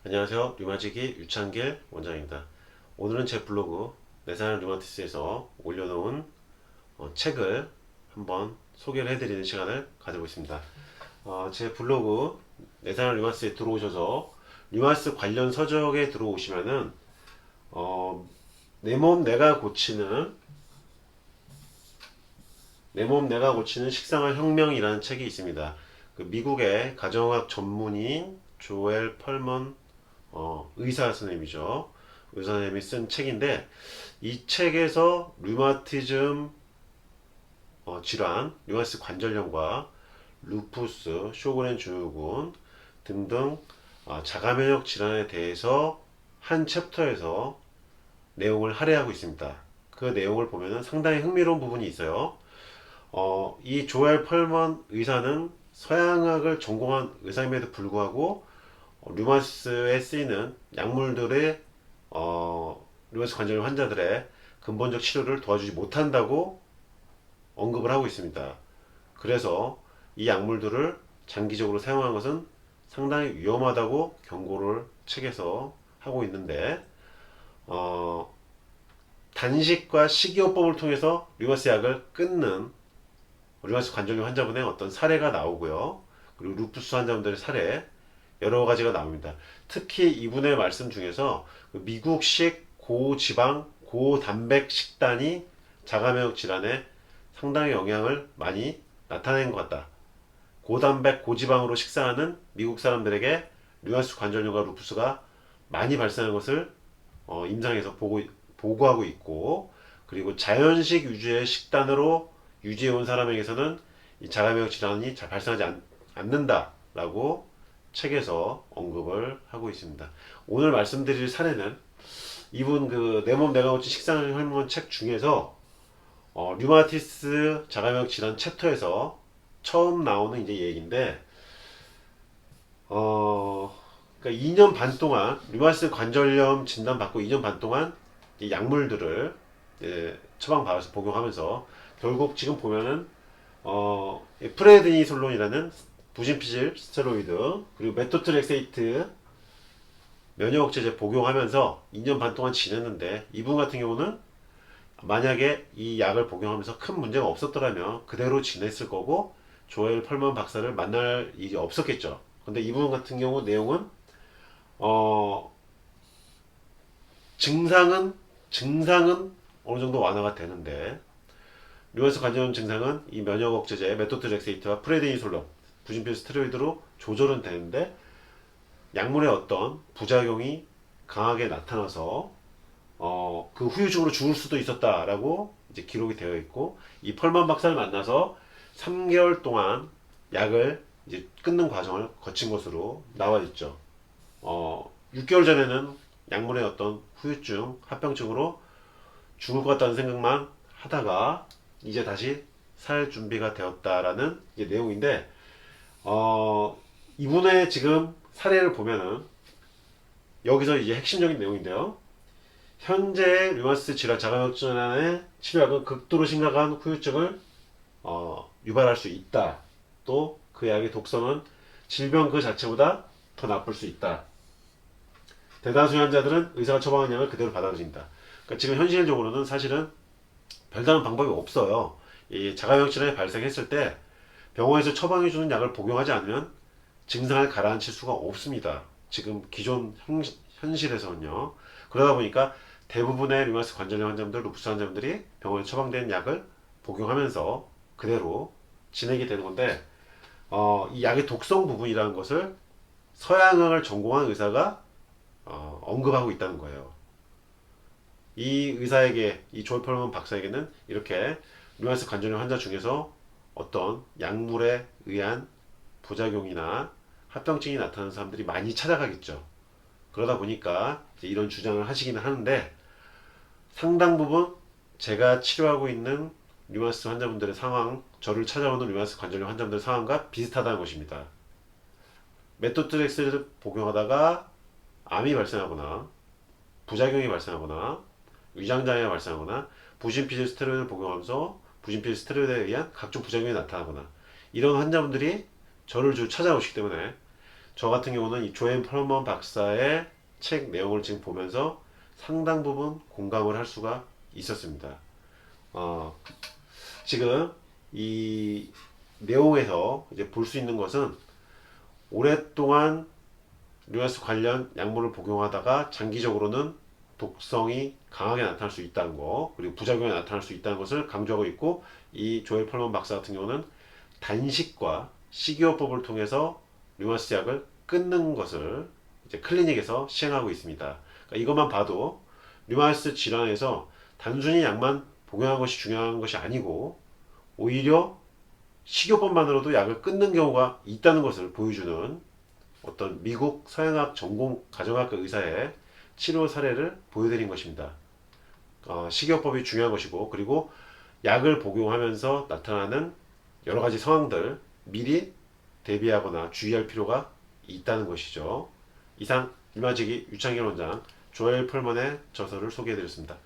안녕하세요. 류마지기 유창길 원장입니다. 오늘은 제 블로그 내사는 류마티스에서 올려놓은 책을 한번 소개를 해드리는 시간을 가지고 있습니다. 제 블로그 내사는 류마티스에 들어오셔서 류마티스 관련 서적에 들어오시면은 내 몸 내가 고치는 식상한 혁명이라는 책이 있습니다. 그 미국의 가정학 전문의인 조엘 펄먼 의사 선생님이죠. 의사 선생님이 쓴 책인데 이 책에서 류마티즘 질환, 류마티스 관절염과 루푸스, 쇼그렌 증후군 등등 자가면역 질환에 대해서 한 챕터에서 내용을 할애하고 있습니다. 그 내용을 보면 상당히 흥미로운 부분이 있어요. 이 조엘 펄먼 의사는 서양학을 전공한 의사임에도 불구하고 류마티스에 쓰이는 약물들의 류마티스 관절 환자들의 근본적 치료를 도와주지 못한다고 언급을 하고 있습니다. 그래서 이 약물들을 장기적으로 사용하는 것은 상당히 위험하다고 경고를 책에서 하고 있는데 단식과 식이요법을 통해서 류마티스 약을 끊는 류마티스 관절염 환자분의 어떤 사례가 나오고요. 그리고 루푸스 환자분들의 사례 여러 가지가 나옵니다. 특히 이분의 말씀 중에서 미국식 고지방, 고단백 식단이 자가면역 질환에 상당히 영향을 많이 나타낸 것 같다. 고단백, 고지방으로 식사하는 미국 사람들에게 류마티스 관절염과 루푸스가 많이 발생하는 것을 임상에서 보고하고 있고, 그리고 자연식 위주의 식단으로 유지해온 사람에게서는 이 자가면역 질환이 잘 발생하지 않는다라고 책에서 언급을 하고 있습니다. 오늘 말씀드릴 사례는 이분 그 내 몸 내가 고친 식상을 헐문 책 중에서 류마티스 자가면역 질환 챕터에서 처음 나오는 이제 얘기인데 그러니까 2년 반 동안 류마티스 관절염 진단 받고 2년 반 동안 이 약물들을 처방받아서 복용하면서 결국 지금 보면은 프레드니솔론이라는 부진피질 스테로이드 그리고 메토트렉세이트 면역 억제제 복용하면서 2년 반 동안 지냈는데 이분 같은 경우는 만약에 이 약을 복용하면서 큰 문제가 없었더라면 그대로 지냈을 거고 조엘 펄먼 박사를 만날 일이 없었겠죠. 근데 이분 같은 경우 내용은 어 증상은 어느 정도 완화가 되는데 류마티스 관절염 증상은 이 면역 억제제 메토트렉세이트와 프레드니솔론 부진필 스테로이드로 조절은 되는데 약물의 어떤 부작용이 강하게 나타나서 그 후유증으로 죽을 수도 있었다라고 이제 기록이 되어 있고 이 펄만 박사를 만나서 3개월 동안 약을 이제 끊는 과정을 거친 것으로 나와 있죠. 6개월 전에는 약물의 어떤 후유증, 합병증으로 죽을 것 같다는 생각만 하다가 이제 다시 살 준비가 되었다라는 내용인데 이분의 지금 사례를 보면은 여기서 이제 핵심적인 내용인데요. 현재 류마티스 질환 자가면역 질환의 치료약은 극도로 심각한 후유증을 유발할 수 있다. 또 그 약의 독성은 질병 그 자체보다 더 나쁠 수 있다. 대다수 환자들은 의사가 처방한 약을 그대로 받아들인다. 그러니까 지금 현실적으로는 사실은 별다른 방법이 없어요. 이 자가면역 질환이 발생했을 때 병원에서 처방해주는 약을 복용하지 않으면 증상을 가라앉힐 수가 없습니다. 지금 기존 현실에서는요. 그러다 보니까 대부분의 류마티스 관절염 환자분들, 루푸스 환자분들이 병원에 처방된 약을 복용하면서 그대로 지내게 되는 건데 이 약의 독성 부분이라는 것을 서양학을 전공한 의사가 언급하고 있다는 거예요. 이 의사에게, 이 조이 펄먼 박사에게는 이렇게 류마티스 관절염 환자 중에서 어떤 약물에 의한 부작용이나 합병증이 나타나는 사람들이 많이 찾아가겠죠. 그러다 보니까 이런 주장을 하시기는 하는데 상당 부분 제가 치료하고 있는 류마티스 환자분들의 상황, 저를 찾아오는 류마티스 관절염 환자분들의 상황과 비슷하다는 것입니다. 메토트렉스를 복용하다가 암이 발생하거나 부작용이 발생하거나 위장장애가 발생하거나 부진피질 스테로이드를 복용하면서 부진피질 스테로이드에 의한 각종 부작용이 나타나거나 이런 환자분들이 저를 주로 찾아오시기 때문에 저 같은 경우는 이 조앤 펄먼 박사의 책 내용을 지금 보면서 상당 부분 공감을 할 수가 있었습니다. 어, 지금 이 내용에서 이제 볼 수 있는 것은 오랫동안 류마티스 관련 약물을 복용하다가 장기적으로는 독성이 강하게 나타날 수 있다는 거, 그리고 부작용이 나타날 수 있다는 것을 강조하고 있고, 이 조엘 펄먼 박사 같은 경우는 단식과 식이요법을 통해서 류마티스 약을 끊는 것을 이제 클리닉에서 시행하고 있습니다. 그러니까 이것만 봐도 류마티스 질환에서 단순히 약만 복용하는 것이 중요한 것이 아니고, 오히려 식이요법만으로도 약을 끊는 경우가 있다는 것을 보여주는 어떤 미국 서양학 전공 가정학과 의사의 치료 사례를 보여드린 것입니다. 식이요법이 중요한 것이고, 그리고 약을 복용하면서 나타나는 여러 가지 상황들 미리 대비하거나 주의할 필요가 있다는 것이죠. 이상 일마지기 유창길 원장 조엘 펄먼의 저서를 소개해드렸습니다.